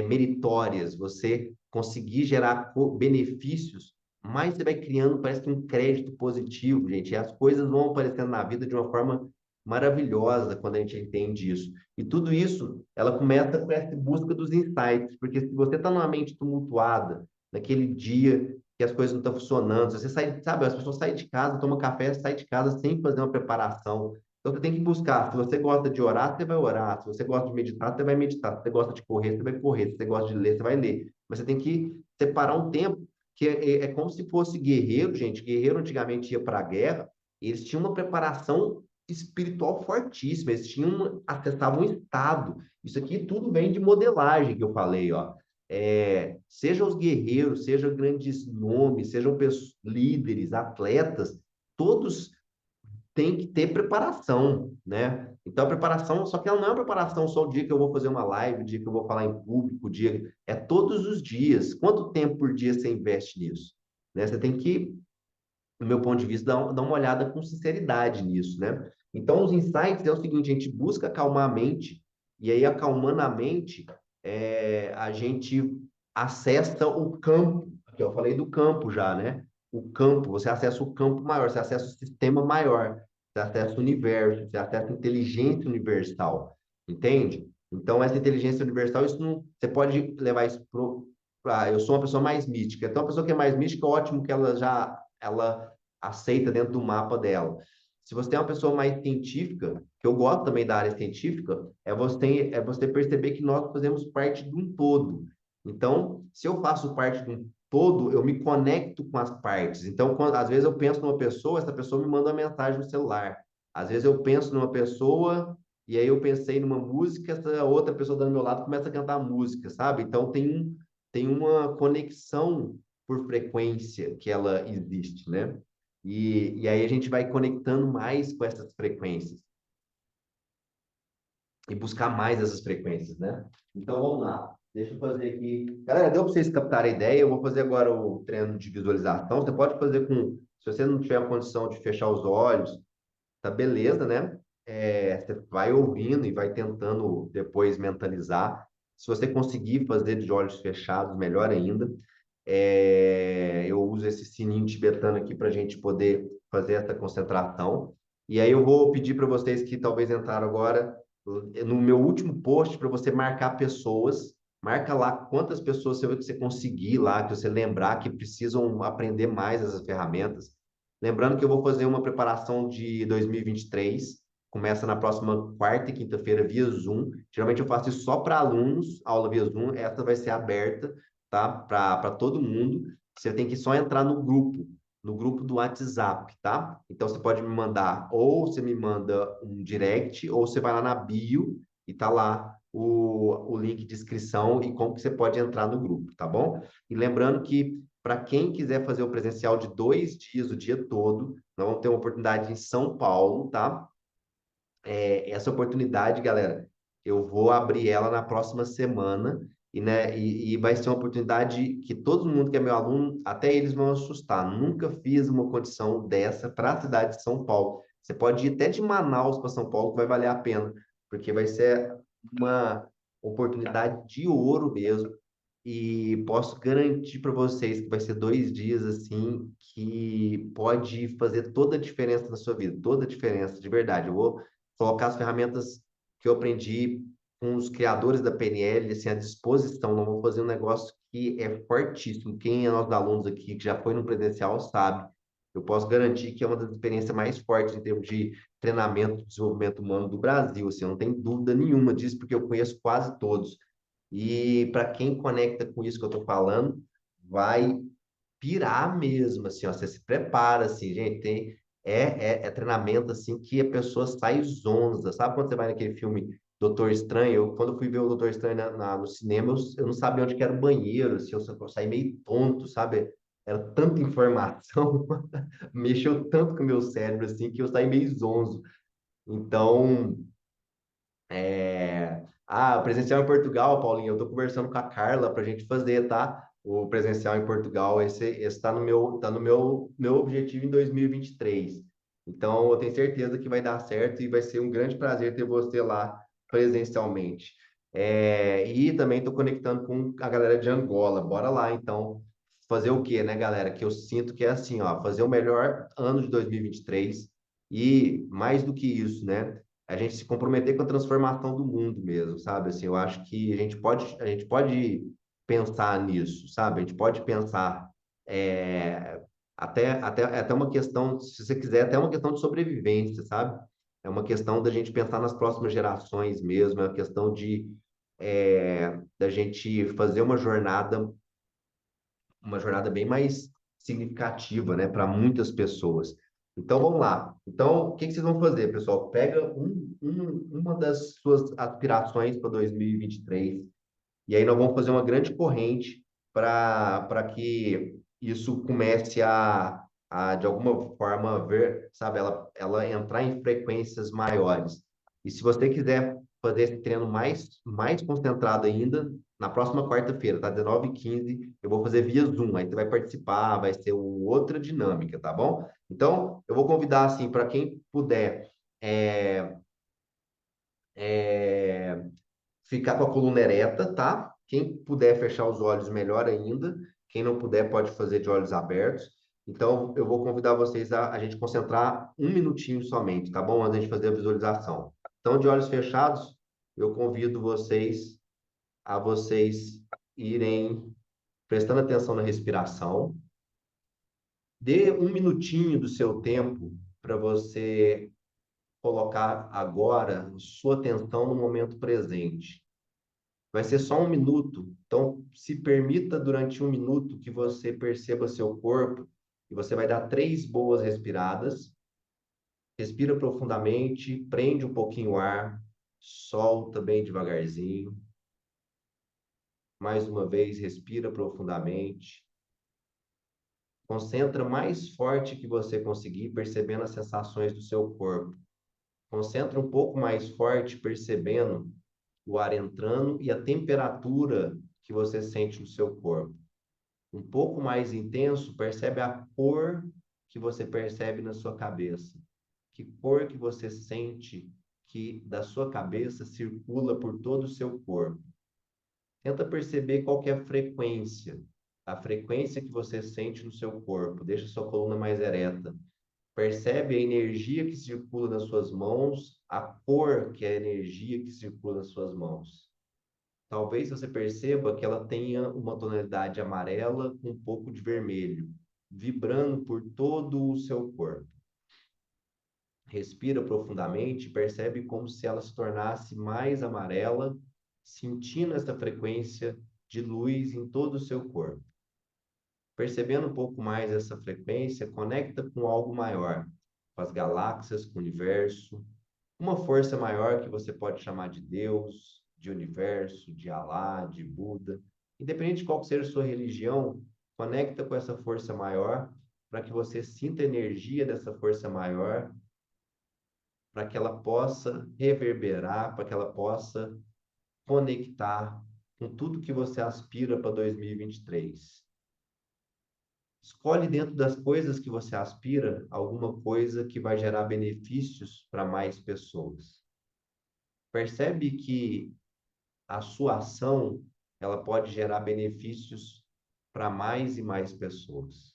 meritórias, você conseguir gerar benefícios, mais você vai criando, parece que um crédito positivo, gente. E as coisas vão aparecendo na vida de uma forma maravilhosa quando a gente entende isso. E tudo isso, ela começa com essa busca dos insights, porque se você está numa mente tumultuada, naquele dia que as coisas não estão funcionando, se você sai, sabe, as pessoas saem de casa, tomam café, saem de casa sem fazer uma preparação. Então, você tem que buscar. Se você gosta de orar, você vai orar. Se você gosta de meditar, você vai meditar. Se você gosta de correr, você vai correr. Se você gosta de ler, você vai ler. Mas você tem que separar um tempo, que é como se fosse guerreiro, gente. Guerreiro antigamente ia para a guerra, e eles tinham uma preparação espiritual fortíssima. Eles acessavam um estado. Isso aqui tudo vem de modelagem que eu falei, ó. Seja os guerreiros, sejam grandes nomes, sejam líderes, atletas, todos tem que ter preparação, né? Então, a preparação, só que ela não é uma preparação só o dia que eu vou fazer uma live, o dia que eu vou falar em público, o dia, é todos os dias. Quanto tempo por dia você investe nisso? Né? Você tem que, do meu ponto de vista, dar uma olhada com sinceridade nisso, né? Então, os insights é o seguinte, a gente busca acalmar a mente, e aí acalmando a mente, a gente acessa o campo, que eu falei do campo já, né? O campo, você acessa o campo maior, você acessa o sistema maior, você acessa o universo, você acessa a inteligência universal, entende? Então, essa inteligência universal, isso não, você pode levar isso eu sou uma pessoa mais mística. Então, a pessoa que é mais mística, ótimo que ela aceita dentro do mapa dela. Se você é uma pessoa mais científica, que eu gosto também da área científica, é você perceber que nós fazemos parte de um todo. Então, se eu faço parte de um todo, eu me conecto com as partes. Então, às vezes eu penso numa pessoa, essa pessoa me manda uma mensagem no celular. Às vezes eu penso numa pessoa, e aí eu pensei numa música, essa outra pessoa do meu lado começa a cantar música, sabe? Então, tem uma conexão por frequência que ela existe, né? E aí a gente vai conectando mais com essas frequências e buscar mais essas frequências, né? Então vamos lá. Deixa eu fazer aqui. Galera, deu para vocês captarem a ideia? Eu vou fazer agora o treino de visualização. Você pode fazer com. Se você não tiver a condição de fechar os olhos, tá beleza, né? Você vai ouvindo e vai tentando depois mentalizar. Se você conseguir fazer de olhos fechados, melhor ainda. Eu uso esse sininho tibetano aqui para a gente poder fazer essa concentração. E aí eu vou pedir para vocês que talvez entraram agora no meu último post para você marcar pessoas. Marca lá quantas pessoas você conseguir lá, que você lembrar que precisam aprender mais essas ferramentas. Lembrando que eu vou fazer uma preparação de 2023. Começa na próxima quarta e quinta-feira via Zoom. Geralmente eu faço isso só para alunos, aula via Zoom. Essa vai ser aberta, tá? Para todo mundo. Você tem que só entrar no grupo do WhatsApp, tá? Então você pode me mandar, ou você me manda um direct, ou você vai lá na bio e tá lá o link de inscrição e como que você pode entrar no grupo, tá bom? E lembrando que para quem quiser fazer o presencial de 2 dias, o dia todo, nós vamos ter uma oportunidade em São Paulo, tá? Essa oportunidade, galera, eu vou abrir ela na próxima semana e, né, e vai ser uma oportunidade que todo mundo que é meu aluno, até eles vão assustar. Nunca fiz uma condição dessa para a cidade de São Paulo. Você pode ir até de Manaus para São Paulo, que vai valer a pena, porque vai ser uma oportunidade de ouro mesmo. E posso garantir para vocês que vai ser 2 dias assim que pode fazer toda a diferença na sua vida, toda a diferença, de verdade. Eu vou colocar as ferramentas que eu aprendi com os criadores da PNL assim, à disposição. Não vou fazer um negócio que é fortíssimo. Quem é nossos alunos aqui que já foi no presencial sabe. Eu posso garantir que é uma das experiências mais fortes em termos de treinamento, desenvolvimento humano do Brasil. Assim, eu não tenho dúvida nenhuma disso, porque eu conheço quase todos. E para quem conecta com isso que eu estou falando, vai pirar mesmo, assim, ó, você se prepara, assim, gente, é treinamento, assim, que a pessoa sai zonza, sabe quando você vai naquele filme Doutor Estranho? Quando eu fui ver o Doutor Estranho no cinema, eu não sabia onde que era o banheiro, assim, eu saí meio tonto, sabe? Era tanta informação, mexeu tanto com o meu cérebro, assim, que eu saí meio zonzo. Então, presencial em Portugal, Paulinho, eu estou conversando com a Carla para a gente fazer, tá? O presencial em Portugal, esse está no meu objetivo em 2023. Então, eu tenho certeza que vai dar certo e vai ser um grande prazer ter você lá presencialmente. E também estou conectando com a galera de Angola. Bora lá, então, fazer o quê, né, galera? Que eu sinto que é assim, ó, fazer o melhor ano de 2023 e mais do que isso, né? A gente se comprometer com a transformação do mundo mesmo, sabe? Assim, eu acho que a gente pode pensar nisso, sabe? A gente pode pensar é, até uma questão, se você quiser, até uma questão de sobrevivência, sabe? É uma questão da gente pensar nas próximas gerações mesmo, é uma questão da gente fazer uma jornada bem mais significativa, né, para muitas pessoas. Então, vamos lá. Então, o que que vocês vão fazer, pessoal? Pega uma das suas aspirações para 2023 e aí nós vamos fazer uma grande corrente para que isso comece de alguma forma, ver, sabe, ela entrar em frequências maiores. E se você quiser fazer esse treino mais concentrado ainda, na próxima quarta-feira, tá? 19h15, eu vou fazer via Zoom. Aí você vai participar, vai ser outra dinâmica, tá bom? Então, eu vou convidar, assim, para quem puder. é, é, ficar com a coluna ereta, tá? Quem puder fechar os olhos, melhor ainda. Quem não puder, pode fazer de olhos abertos. Então, eu vou convidar vocês a gente concentrar um minutinho somente, tá bom? Antes de a gente fazer a visualização. Então, de olhos fechados, eu convido vocês irem prestando atenção na respiração. Dê um minutinho do seu tempo para você colocar agora sua atenção no momento presente. Vai ser só um minuto, então se permita durante um minuto que você perceba seu corpo e você vai dar 3 boas respiradas. Respira profundamente, prende um pouquinho o ar, solta bem devagarzinho. Mais uma vez, respira profundamente. Concentra mais forte que você conseguir, percebendo as sensações do seu corpo. Concentra um pouco mais forte, percebendo o ar entrando e a temperatura que você sente no seu corpo. Um pouco mais intenso, percebe a cor que você percebe na sua cabeça. Que cor que você sente que da sua cabeça circula por todo o seu corpo. Tenta perceber qual que é a frequência que você sente no seu corpo. Deixa sua coluna mais ereta. Percebe a energia que circula nas suas mãos, a cor que é a energia que circula nas suas mãos. Talvez você perceba que ela tenha uma tonalidade amarela com um pouco de vermelho, vibrando por todo o seu corpo. Respira profundamente e percebe como se ela se tornasse mais amarela, sentindo essa frequência de luz em todo o seu corpo. Percebendo um pouco mais essa frequência, conecta com algo maior, com as galáxias, com o universo, uma força maior que você pode chamar de Deus, de universo, de Alá, de Buda. Independente de qual seja a sua religião, conecta com essa força maior para que você sinta a energia dessa força maior, para que ela possa reverberar, para que ela possa conectar com tudo que você aspira para 2023. Escolhe dentro das coisas que você aspira alguma coisa que vai gerar benefícios para mais pessoas. Percebe que a sua ação ela pode gerar benefícios para mais e mais pessoas.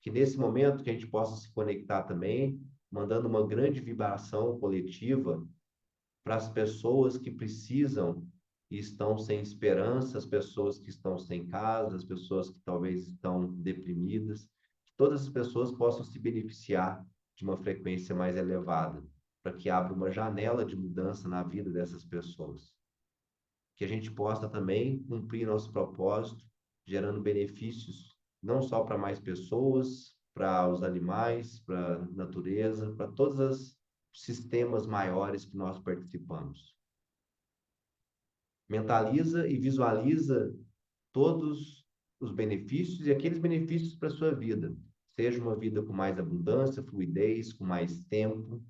Que nesse momento que a gente possa se conectar também, mandando uma grande vibração coletiva para as pessoas que precisam e estão sem esperança, as pessoas que estão sem casa, as pessoas que talvez estão deprimidas, que todas as pessoas possam se beneficiar de uma frequência mais elevada, para que abra uma janela de mudança na vida dessas pessoas. Que a gente possa também cumprir nosso propósito, gerando benefícios não só para mais pessoas, para os animais, para a natureza, para todos os sistemas maiores que nós participamos. Mentaliza e visualiza todos os benefícios e aqueles benefícios para a sua vida. Seja uma vida com mais abundância, fluidez, com mais tempo,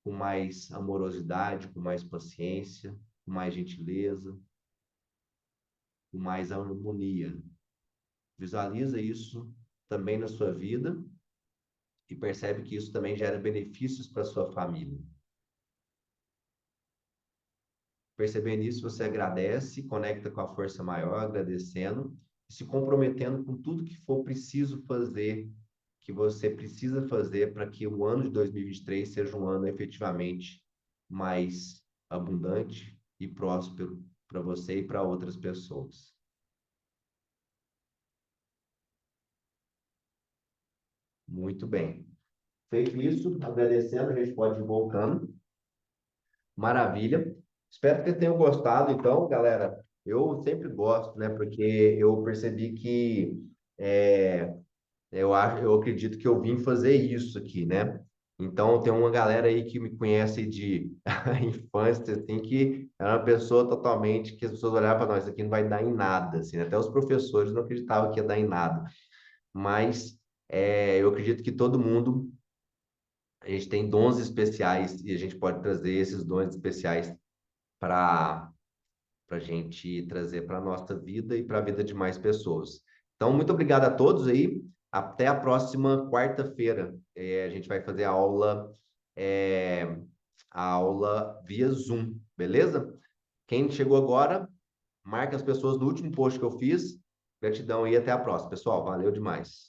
com mais amorosidade, com mais paciência, com mais gentileza, com mais harmonia. Visualiza isso também na sua vida e percebe que isso também gera benefícios para a sua família. Percebendo isso, você agradece, conecta com a força maior, agradecendo e se comprometendo com tudo que for preciso fazer, que você precisa fazer para que o ano de 2023 seja um ano efetivamente mais abundante e próspero para você e para outras pessoas. Muito bem. Feito isso, agradecendo, a gente pode ir voltando. Maravilha. Espero que tenham gostado. Então, galera, eu sempre gosto, né? Porque eu percebi que eu acredito que eu vim fazer isso aqui, né? Então, tem uma galera aí que me conhece de infância, assim, que era uma pessoa totalmente que as pessoas olhavam para nós, isso aqui não vai dar em nada, assim, né? Até os professores não acreditavam que ia dar em nada. Mas eu acredito que todo mundo, a gente tem dons especiais e a gente pode trazer esses dons especiais para a gente trazer para a nossa vida e para a vida de mais pessoas. Então, muito obrigado a todos aí. Até a próxima quarta-feira. A gente vai fazer a aula a aula via Zoom, beleza? Quem chegou agora, marca as pessoas no último post que eu fiz. Gratidão e até a próxima, pessoal. Valeu demais.